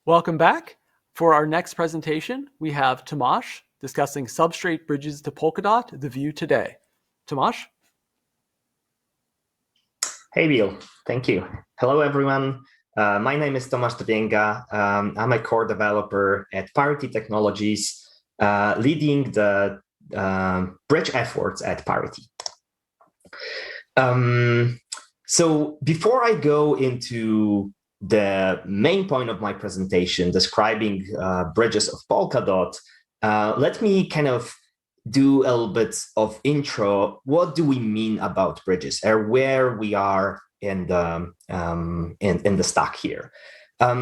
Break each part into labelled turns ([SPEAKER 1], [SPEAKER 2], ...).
[SPEAKER 1] Welcome back. For our next presentation, we have Tomasz discussing Substrate bridges to Polkadot, the view today. Tomasz?
[SPEAKER 2] Hey, Bill. Thank you. Hello, everyone. My name is Tomasz Drwięga. I'm a core developer at Parity Technologies, leading the bridge efforts at Parity. So before I go into the main point of my presentation, describing bridges of Polkadot, let me kind of do a little bit of intro. What do we mean about bridges, or where we are in the stack here?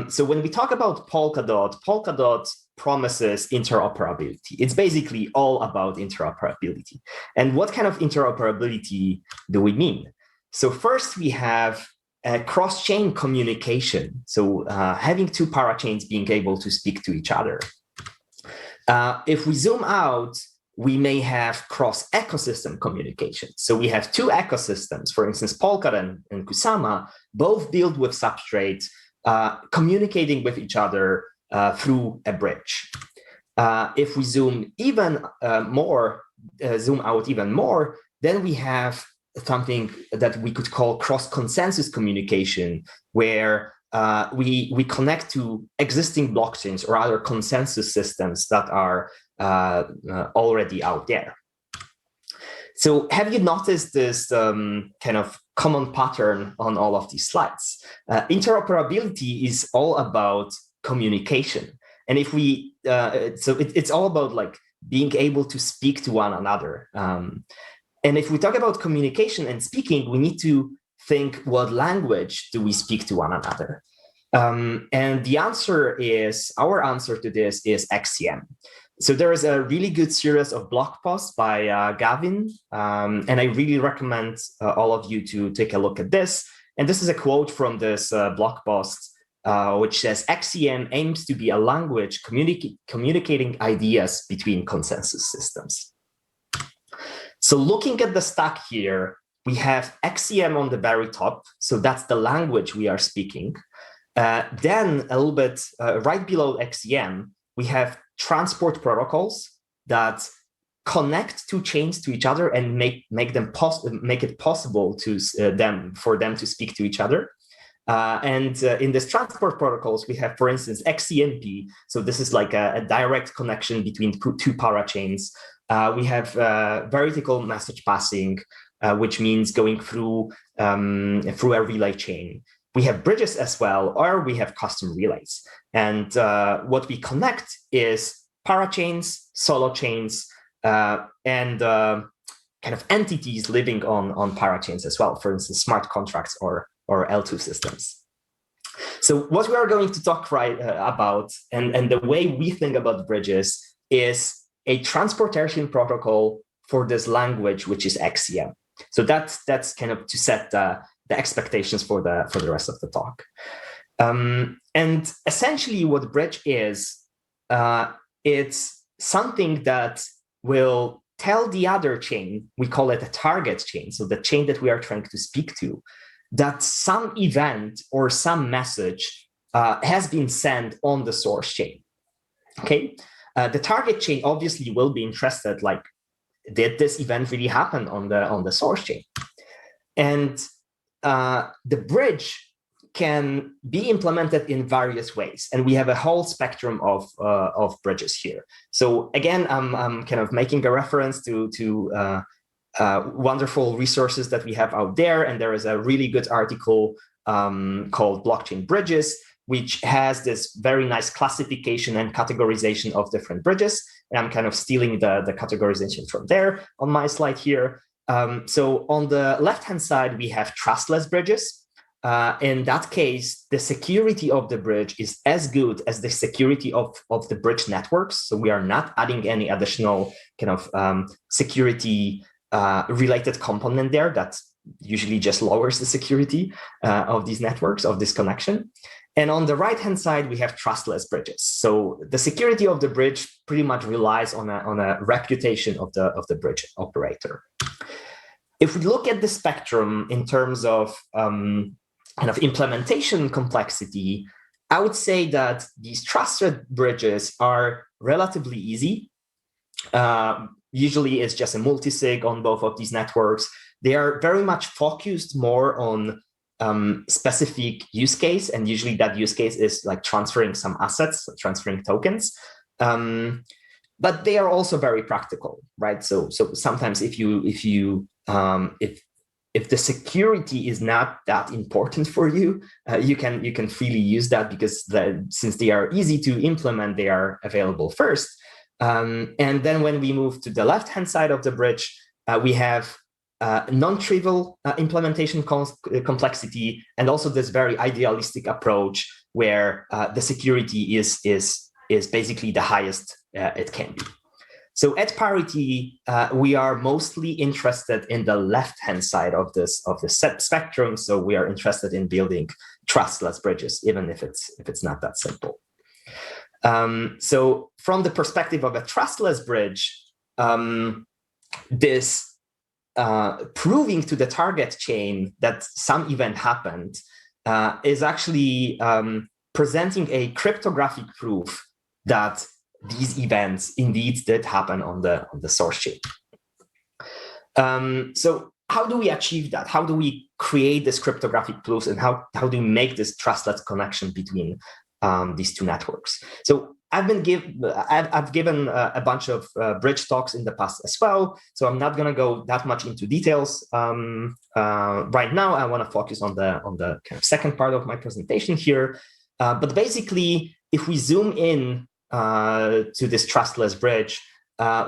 [SPEAKER 2] So when we talk about Polkadot promises interoperability. It's basically all about interoperability. And what kind of interoperability do we mean? So first we have cross-chain communication. So having two parachains being able to speak to each other. If we zoom out, we may have cross-ecosystem communication. So we have two ecosystems, for instance, Polkadot and Kusama, both built with Substrate, communicating with each other through a bridge. If we zoom out even more, then we have something that we could call cross-consensus communication, where we connect to existing blockchains or other consensus systems that are already out there. So have you noticed this kind of common pattern on all of these slides? Interoperability is all about communication. And if we, it's all about like being able to speak to one another. And if we talk about communication and speaking, we need to think, what language do we speak to one another? And the answer is, our answer to this is XCM. So there is a really good series of blog posts by Gavin, and I really recommend all of you to take a look at this. And this is a quote from this blog post, which says, XCM aims to be a language communicating ideas between consensus systems. So looking at the stack here, we have XCM on the very top. So that's the language we are speaking. Then a little bit right below XCM, we have transport protocols that connect two chains to each other and make it possible for them to speak to each other. And in this transport protocols, we have, for instance, XCMP. So this is like a direct connection between two parachains. We have vertical message passing, which means going through a relay chain. We have bridges as well, or we have custom relays. And what we connect is parachains, solo chains, and kind of entities living on parachains as well, for instance, smart contracts or L2 systems. So what we are going to talk about, and the way we think about bridges, is a transportation protocol for this language, which is XCM. So that's kind of to set the expectations for the rest of the talk. And essentially what bridge is, it's something that will tell the other chain, we call it a target chain, so the chain that we are trying to speak to, that some event or some message has been sent on the source chain. Okay, the target chain obviously will be interested, like, did this event really happen on the source chain? And the bridge can be implemented in various ways, and we have a whole spectrum of bridges here. So again, I'm kind of making a reference to wonderful resources that we have out there, and there is a really good article called Blockchain Bridges, which has this very nice classification and categorization of different bridges. And I'm kind of stealing the categorization from there on my slide here. So on the left-hand side, we have trustless bridges. In that case, the security of the bridge is as good as the security of the bridge networks. So we are not adding any additional kind of security related component there that usually just lowers the security of these networks, of this connection. And on the right-hand side, we have trustless bridges. So the security of the bridge pretty much relies on a reputation of the bridge operator. If we look at the spectrum in terms of kind of implementation complexity, I would say that these trusted bridges are relatively easy. Usually it's just a multisig on both of these networks. They are very much focused more on specific use case, and usually that use case is like transferring some assets, transferring tokens. But they are also very practical, right? So sometimes if the security is not that important for you, you can freely use that, because since they are easy to implement, they are available first. And then when we move to the left-hand side of the bridge, we have non-trivial implementation complexity, and also this very idealistic approach where the security is basically the highest it can be. So at Parity, we are mostly interested in the left-hand side of the spectrum. So we are interested in building trustless bridges, even if it's not that simple. So from the perspective of a trustless bridge, this proving to the target chain that some event happened is actually presenting a cryptographic proof that these events indeed did happen on the source chain. So how do we achieve that? How do we create this cryptographic proofs, and how do we make this trustless connection between these two networks? So I've given a bunch of bridge talks in the past as well, so I'm not going to go that much into details right now. I want to focus on the kind of second part of my presentation here. But basically, if we zoom in to this trustless bridge,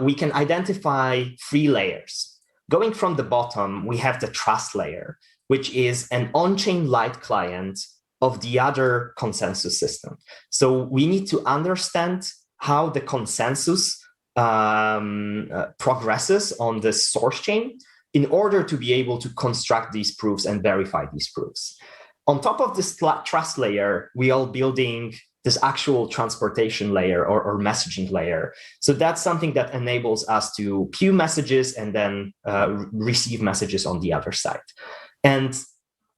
[SPEAKER 2] we can identify 3 layers. Going from the bottom, we have the trust layer, which is an on-chain light client of the other consensus system. So we need to understand how the consensus progresses on the source chain in order to be able to construct these proofs and verify these proofs. On top of this trust layer, we are building this actual transportation layer or messaging layer. So that's something that enables us to queue messages and then receive messages on the other side. And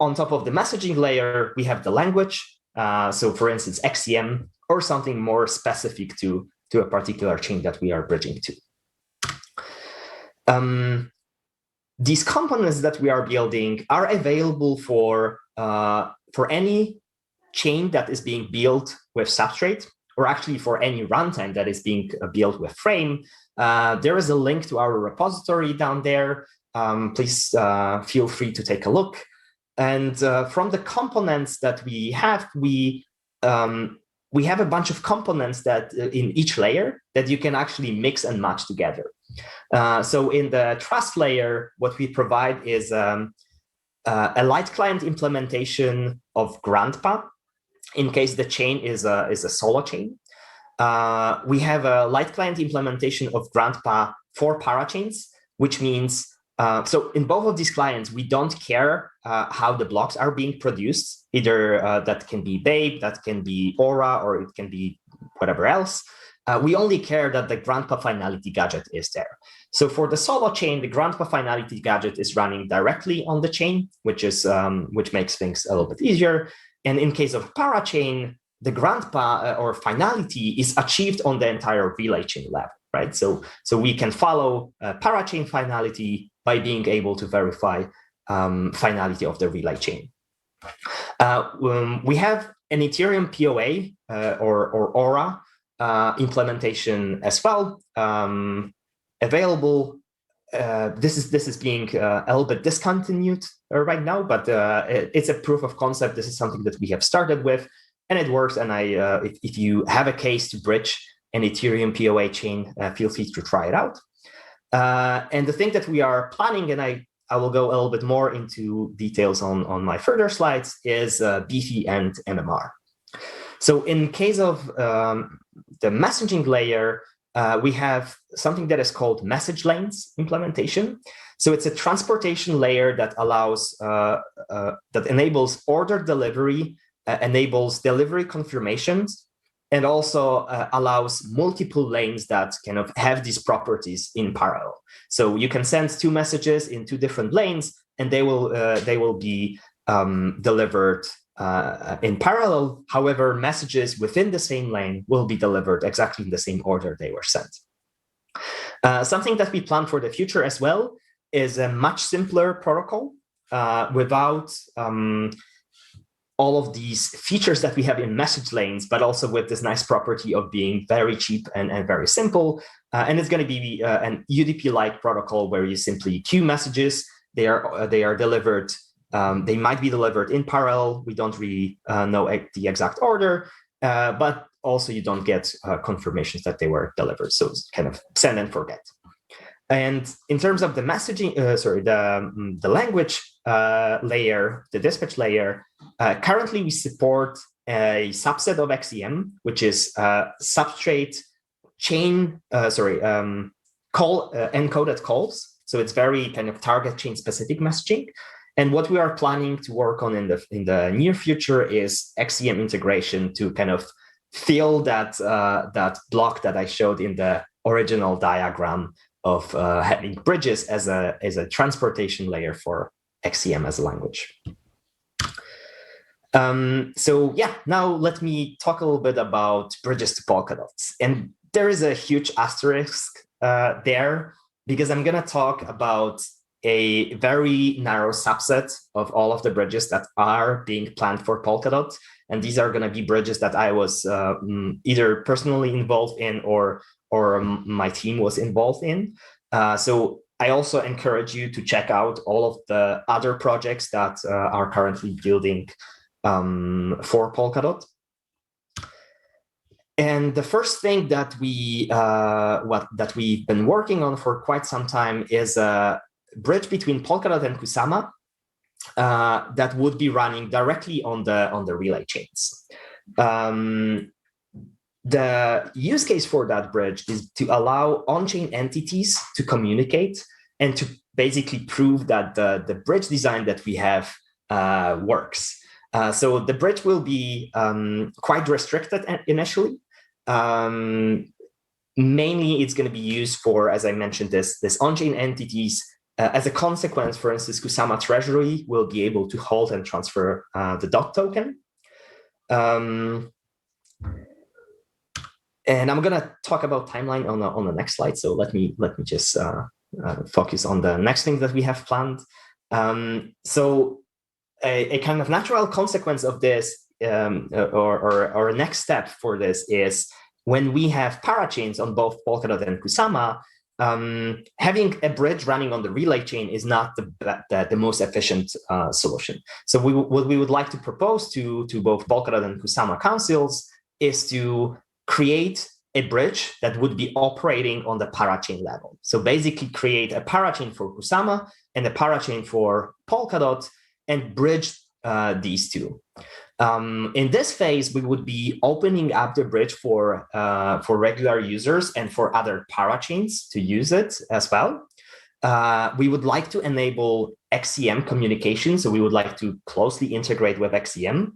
[SPEAKER 2] on top of the messaging layer, we have the language. So for instance, XCM, or something more specific to a particular chain that we are bridging to. These components that we are building are available for any chain that is being built with Substrate, or actually for any runtime that is being built with Frame. There is a link to our repository down there. Please feel free to take a look. And from the components that we have a bunch of components that in each layer that you can actually mix and match together. So in the trust layer, what we provide is a light client implementation of Grandpa, in case the chain is a solo chain. We have a light client implementation of Grandpa for Parachains, which means, so in both of these clients, we don't care how the blocks are being produced. Either that can be Babe, that can be Aura, or it can be whatever else. We only care that the Grandpa finality gadget is there. So for the solo chain, the Grandpa finality gadget is running directly on the chain, which makes things a little bit easier. And in case of Parachain, the Grandpa or finality is achieved on the entire relay chain level, right? So we can follow Parachain finality by being able to verify finality of the relay chain. We have an Ethereum POA or Aura implementation as well available. This is being a little bit discontinued right now, but it's a proof of concept. This is something that we have started with, and it works. And if you have a case to bridge an Ethereum POA chain, feel free to try it out. And the thing that we are planning, and I will go a little bit more into details on my further slides, is BEEFY and MMR. So in case of the messaging layer, we have something that is called message lanes implementation. So it's a transportation layer that allows, that enables order delivery, enables delivery confirmations, and also allows multiple lanes that kind of have these properties in parallel. So you can send 2 messages in 2 different lanes, and they will be delivered in parallel. However, messages within the same lane will be delivered exactly in the same order they were sent. Something that we plan for the future as well is a much simpler protocol without all of these features that we have in message lanes, but also with this nice property of being very cheap and very simple. And it's going to be an UDP-like protocol where you simply queue messages. They are delivered. They might be delivered in parallel. We don't really know the exact order, but also you don't get confirmations that they were delivered. So it's kind of send and forget. And in terms of the messaging, the language layer, the dispatch layer, currently we support a subset of XCM, which is Substrate chain, encoded calls. So it's very kind of target chain specific messaging. And what we are planning to work on in the near future is XCM integration to kind of fill that block that I showed in the original diagram of having bridges as a transportation layer for XCM as a language. So yeah, now let me talk a little bit about bridges to Polkadot. And there is a huge asterisk there, because I'm going to talk about a very narrow subset of all of the bridges that are being planned for Polkadot. And these are going to be bridges that I was either personally involved in or my team was involved in. So I also encourage you to check out all of the other projects that are currently building for Polkadot. And the first thing that we've been working on for quite some time is a bridge between Polkadot and Kusama that would be running directly on the relay chains. The use case for that bridge is to allow on-chain entities to communicate and to basically prove that the bridge design that we have works. So the bridge will be quite restricted initially. Mainly, it's going to be used for, as I mentioned, this on-chain entities. As a consequence, for instance, Kusama Treasury will be able to hold and transfer the DOT token. And I'm going to talk about timeline on the next slide. So let me just focus on the next thing that we have planned. So a kind of natural consequence of this, or a next step for this, is when we have parachains on both Polkadot and Kusama, having a bridge running on the relay chain is not the most efficient solution. So what we would like to propose to both Polkadot and Kusama councils is to create a bridge that would be operating on the parachain level. So basically create a parachain for Kusama and a parachain for Polkadot and bridge these two. In this phase, we would be opening up the bridge for regular users and for other parachains to use it as well. We would like to enable XCM communication, so we would like to closely integrate with XCM.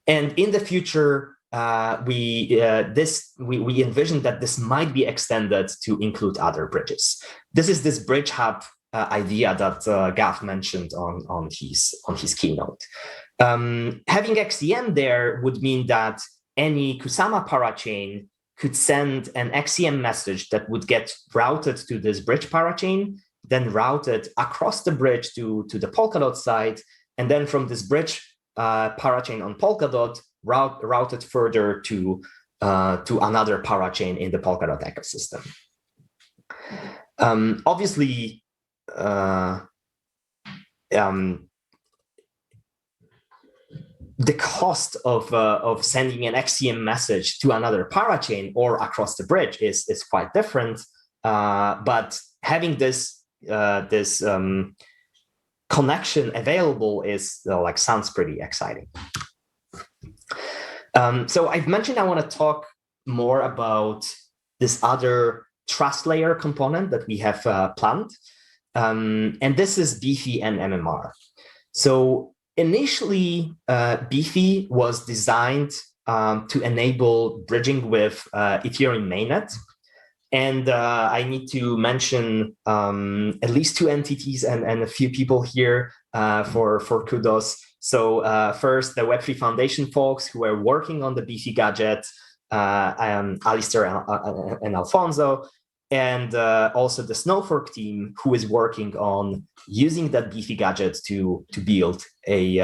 [SPEAKER 2] And in the future, we envision that this might be extended to include other bridges. This is this bridge hub idea that Gav mentioned on his keynote. Having XCM there would mean that any Kusama parachain could send an XCM message that would get routed to this bridge parachain, then routed across the bridge to the Polkadot side, and then from this bridge parachain on Polkadot, routed further to another parachain in the Polkadot ecosystem. Obviously, the cost of sending an XCM message to another parachain or across the bridge is quite different. But having this connection available is sounds pretty exciting. So I've mentioned I want to talk more about this other trust layer component that we have planned. And this is BEEFY and MMR. So initially, BEEFY was designed to enable bridging with Ethereum mainnet. And I need to mention at least two entities and a few people here for kudos. So first, the Web3 Foundation folks who are working on the BEEFY gadget, Alistair and Alfonso, and also the Snowfork team who is working on using that BEEFY gadget to build a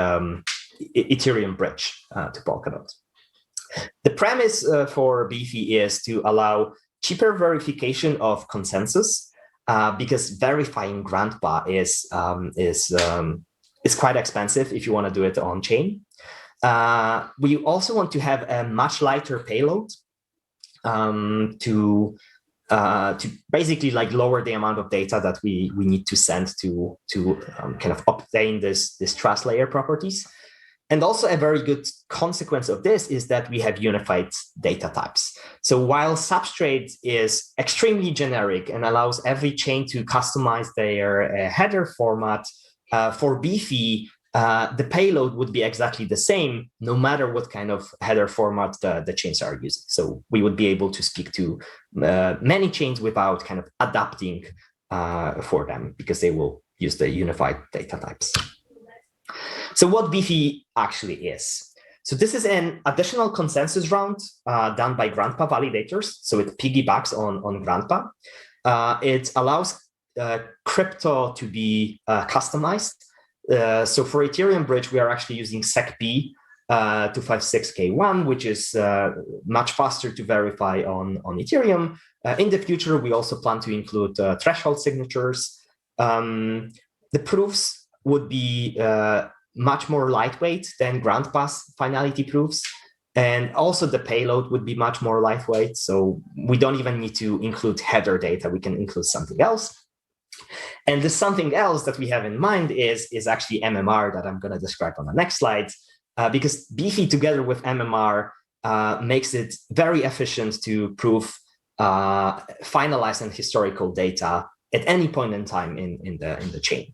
[SPEAKER 2] Ethereum bridge to Polkadot. The premise for BEEFY is to allow cheaper verification of consensus because verifying grandpa is quite expensive if you want to do it on chain. We also want to have a much lighter payload to basically like lower the amount of data that we need to send to kind of obtain this trust layer properties. And also a very good consequence of this is that we have unified data types. So while Substrate is extremely generic and allows every chain to customize their header format, for BEEFY, the payload would be exactly the same, no matter what kind of header format the chains are using. So we would be able to speak to many chains without kind of adapting for them because they will use the unified data types. So what BEEFY actually is. So this is an additional consensus round done by Grandpa validators. So it piggybacks on Grandpa. It allows crypto to be customized. So for Ethereum Bridge, we are actually using SecP 256K1, which is much faster to verify on Ethereum. In the future, we also plan to include threshold signatures. The proofs would be much more lightweight than Grandpa's finality proofs. And also the payload would be much more lightweight. So we don't even need to include header data. We can include something else. And the something else that we have in mind is actually MMR that I'm going to describe on the next slide, because BEEFY together with MMR makes it very efficient to prove finalized and historical data at any point in time in the chain.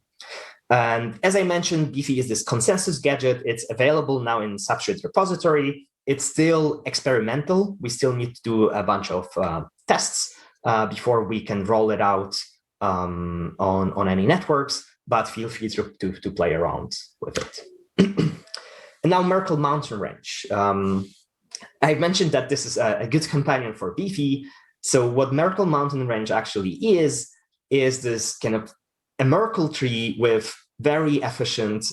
[SPEAKER 2] And as I mentioned, BEEFY is this consensus gadget. It's available now in Substrate repository. It's still experimental. We still need to do a bunch of tests before we can roll it out on any networks, but feel free to play around with it. And now Merkle Mountain Range. I mentioned that this is a good companion for BEEFY. So what Merkle Mountain Range actually is this kind of a Merkle tree with very efficient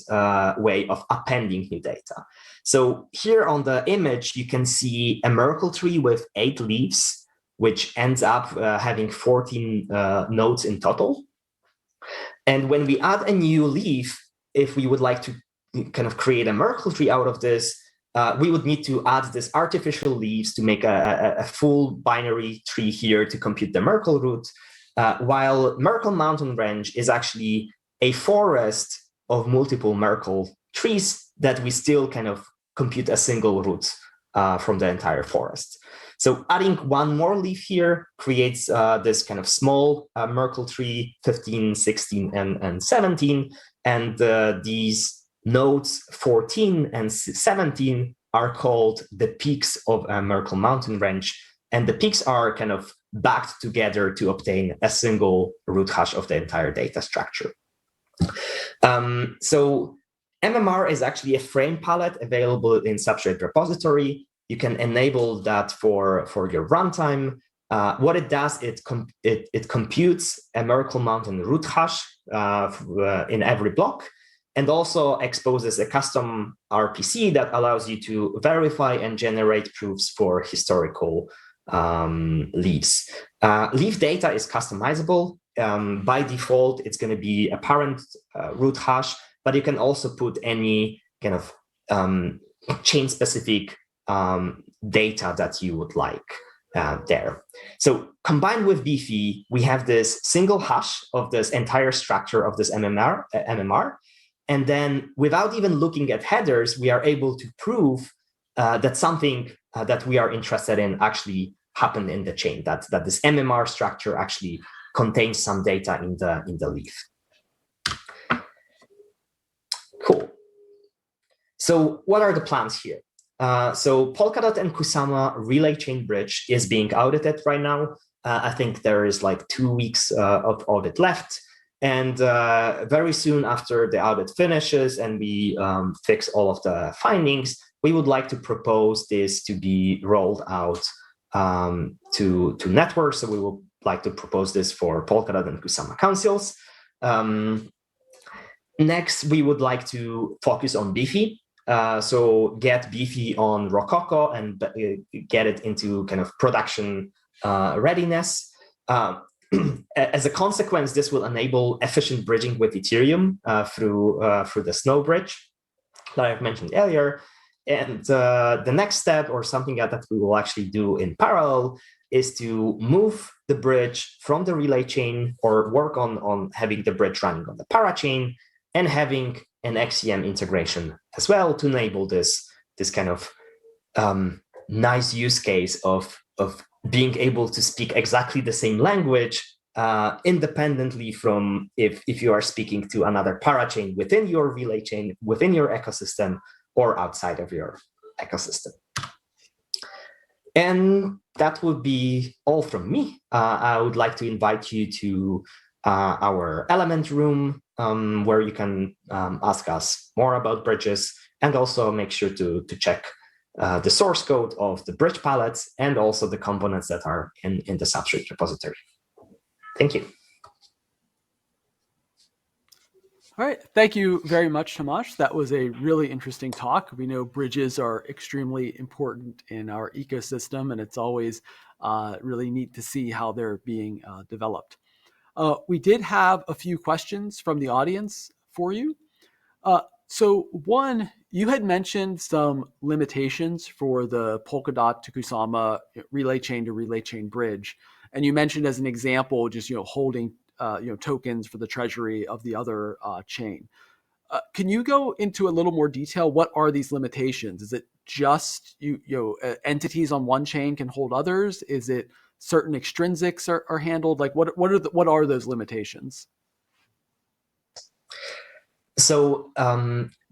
[SPEAKER 2] way of appending new data. So here on the image, you can see a Merkle tree with 8 leaves, which ends up having 14 nodes in total. And when we add a new leaf, if we would like to kind of create a Merkle tree out of this, we would need to add this artificial leaves to make a full binary tree here to compute the Merkle root, while Merkle Mountain Range is actually a forest of multiple Merkle trees that we still kind of compute a single root from the entire forest. So adding one more leaf here creates this kind of small Merkle tree, 15, 16, and 17. And these nodes 14 and 17 are called the peaks of a Merkle Mountain Range. And the peaks are kind of backed together to obtain a single root hash of the entire data structure. So MMR is actually a frame palette available in Substrate repository. You can enable that for your runtime. What it does, it computes a Merkle Mountain root hash in every block, and also exposes a custom RPC that allows you to verify and generate proofs for historical leaves. Leaf data is customizable. By default, it's going to be a parent root hash, but you can also put any kind of chain-specific data that you would like there. So combined with BEEFY, we have this single hash of this entire structure of this MMR. And then without even looking at headers, we are able to prove that something that we are interested in actually happened in the chain, that this MMR structure actually contains some data in the leaf. Cool. So what are the plans here? So Polkadot and Kusama Relay Chain Bridge is being audited right now I think there is like 2 weeks of audit left. And very soon after the audit finishes and we fix all of the findings, we would like to propose this to be rolled out to networks. So we would like to propose this for Polkadot and Kusama councils. Next, we would like to focus on BEEFY. So get BEEFY on Rococo and get it into kind of production readiness. As a consequence, this will enable efficient bridging with Ethereum through the Snow bridge that I've mentioned earlier. And the next step, or something that we will actually do in parallel, is to move the bridge from the relay chain, or work on having the bridge running on the Parachain and having an XCM integration as well to enable this kind of nice use case of being able to speak exactly the same language independently from if you are speaking to another parachain within your relay chain, within your ecosystem, or outside of your ecosystem. And that would be all from me. I would like to invite you to our element room, where you can ask us more about bridges, and also make sure to check the source code of the bridge palettes and also the components that are in the Substrate repository. Thank you.
[SPEAKER 1] All right, thank you very much, Tomasz. That was a really interesting talk. We know bridges are extremely important in our ecosystem, and it's always really neat to see how they're being developed. We did have a few questions from the audience for you. So one, you had mentioned some limitations for the Polkadot to Kusama relay chain to relay chain bridge. And you mentioned as an example, just, holding, tokens for the treasury of the other chain. Can you go into a little more detail? What are these limitations? Is it just, entities on one chain can hold others? Is it certain extrinsics are handled? Like what are those limitations?
[SPEAKER 2] So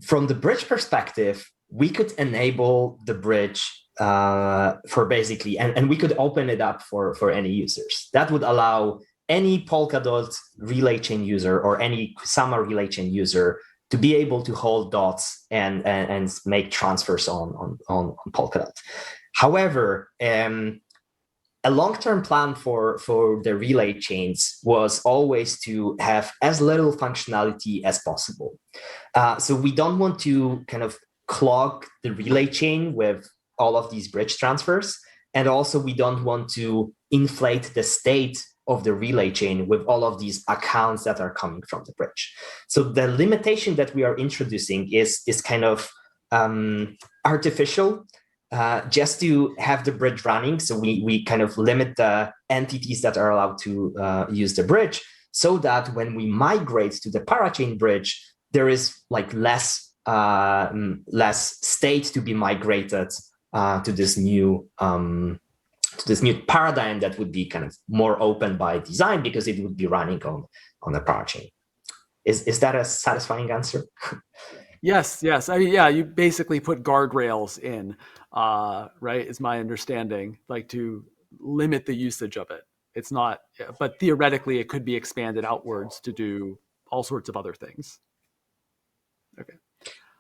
[SPEAKER 2] from the bridge perspective, we could enable the bridge for basically, and we could open it up for any users. That would allow any Polkadot relay chain user or any Kusama relay chain user to be able to hold dots and make transfers on Polkadot. However, a long-term plan for the relay chains was always to have as little functionality as possible. So we don't want to kind of clog the relay chain with all of these bridge transfers. And also we don't want to inflate the state of the relay chain with all of these accounts that are coming from the bridge. So the limitation that we are introducing is kind of artificial, just to have the bridge running. So we kind of limit the entities that are allowed to use the bridge, so that when we migrate to the Parachain bridge, there is like less state to be migrated to this new paradigm that would be kind of more open by design, because it would be running on the Parachain. Is that a satisfying answer?
[SPEAKER 1] Yes. I mean, yeah, you basically put guardrails in, right? Is my understanding, like to limit the usage of it. It's not, but theoretically it could be expanded outwards to do all sorts of other things. Okay.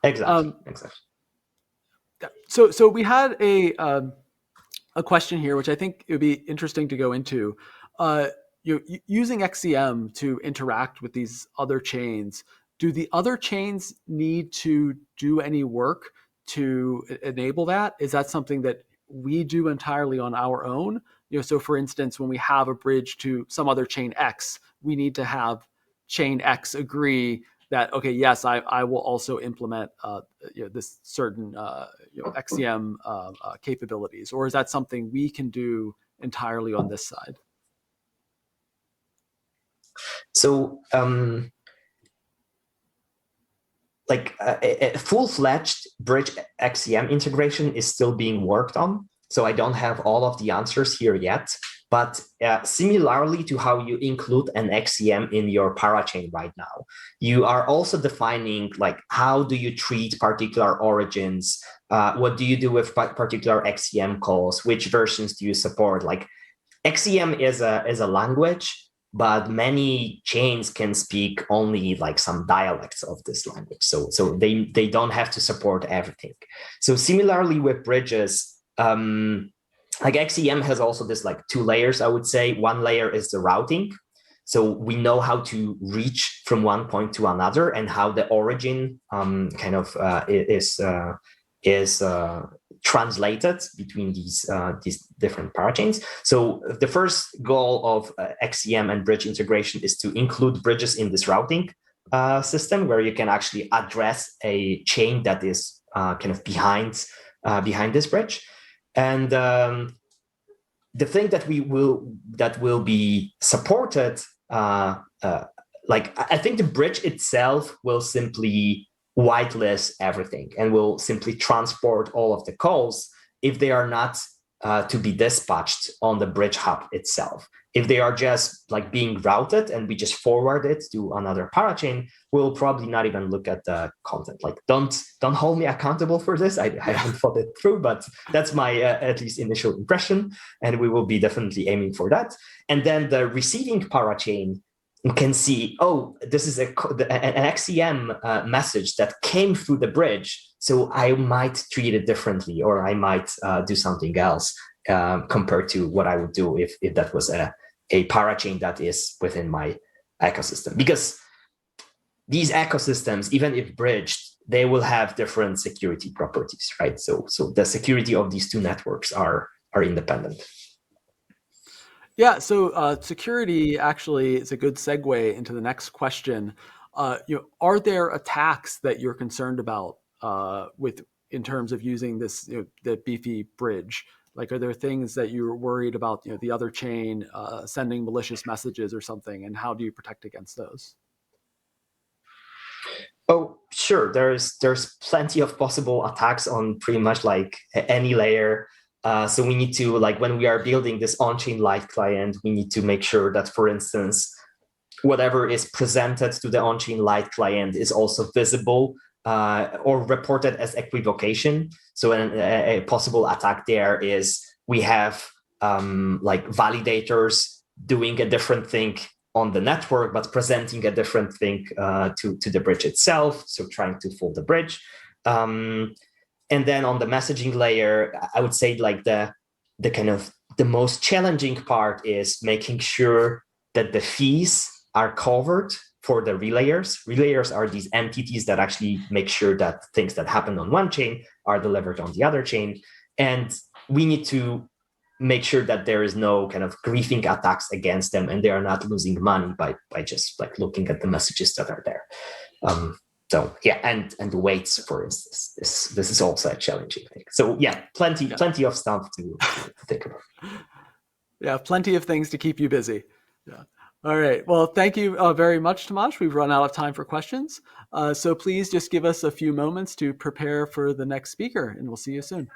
[SPEAKER 2] Exactly.
[SPEAKER 1] So we had a question here, which I think it would be interesting to go into. Using XCM to interact with these other chains, do the other chains need to do any work to enable that? Is that something that we do entirely on our own? So for instance, when we have a bridge to some other chain X, we need to have chain X agree that, okay, yes, I will also implement this certain XCM capabilities, or is that something we can do entirely on this side?
[SPEAKER 2] So a full-fledged bridge XCM integration is still being worked on. So I don't have all of the answers here yet. But similarly to how you include an XCM in your parachain right now, you are also defining like how do you treat particular origins? What do you do with particular XCM calls? Which versions do you support? Like XCM is a language, but many chains can speak only like some dialects of this language. So they don't have to support everything. So similarly with bridges, like XCM has also this like two layers, I would say. One layer is the routing. So we know how to reach from one point to another and how the origin is translated between these different parachains. So the first goal of XCM and bridge integration is to include bridges in this routing system, where you can actually address a chain that is kind of behind this bridge. And the thing that will be supported, like I think the bridge itself will simply whitelist everything and will simply transport all of the calls if they are not to be dispatched on the bridge hub itself. If they are just like being routed and we just forward it to another parachain, we'll probably not even look at the content. Like, don't hold me accountable for this. I haven't thought it through, but that's my at least initial impression, and we will be definitely aiming for that. And then the receiving parachain can see, oh, this is an XCM message that came through the bridge, so I might treat it differently, or I might do something else compared to what I would do if that was a parachain that is within my ecosystem. Because these ecosystems, even if bridged, they will have different security properties, right? So the security of these two networks are independent.
[SPEAKER 1] Yeah, so security actually is a good segue into the next question. Are there attacks that you're concerned about in terms of using this the BEEFY bridge? Like, are there things that you're worried about, the other chain sending malicious messages or something, and how do you protect against those?
[SPEAKER 2] Oh, sure. There's plenty of possible attacks on pretty much like any layer. So we need to, like, when we are building this on-chain light client, we need to make sure that, for instance, whatever is presented to the on-chain light client is also visible or reported as equivocation. So a possible attack there is we have like validators doing a different thing on the network, but presenting a different thing to the bridge itself. So trying to fool the bridge. And then on the messaging layer, I would say like the kind of the most challenging part is making sure that the fees are covered for the relayers. Relayers are these entities that actually make sure that things that happen on one chain are delivered on the other chain. And we need to make sure that there is no kind of griefing attacks against them, and they are not losing money by just like looking at the messages that are there. So yeah, and the weights, for instance, this is also a challenging thing. So yeah, plenty of stuff to think about.
[SPEAKER 1] Yeah, plenty of things to keep you busy. Yeah. All right. Well, thank you very much, Tomasz. We've run out of time for questions. So please just give us a few moments to prepare for the next speaker, and we'll see you soon.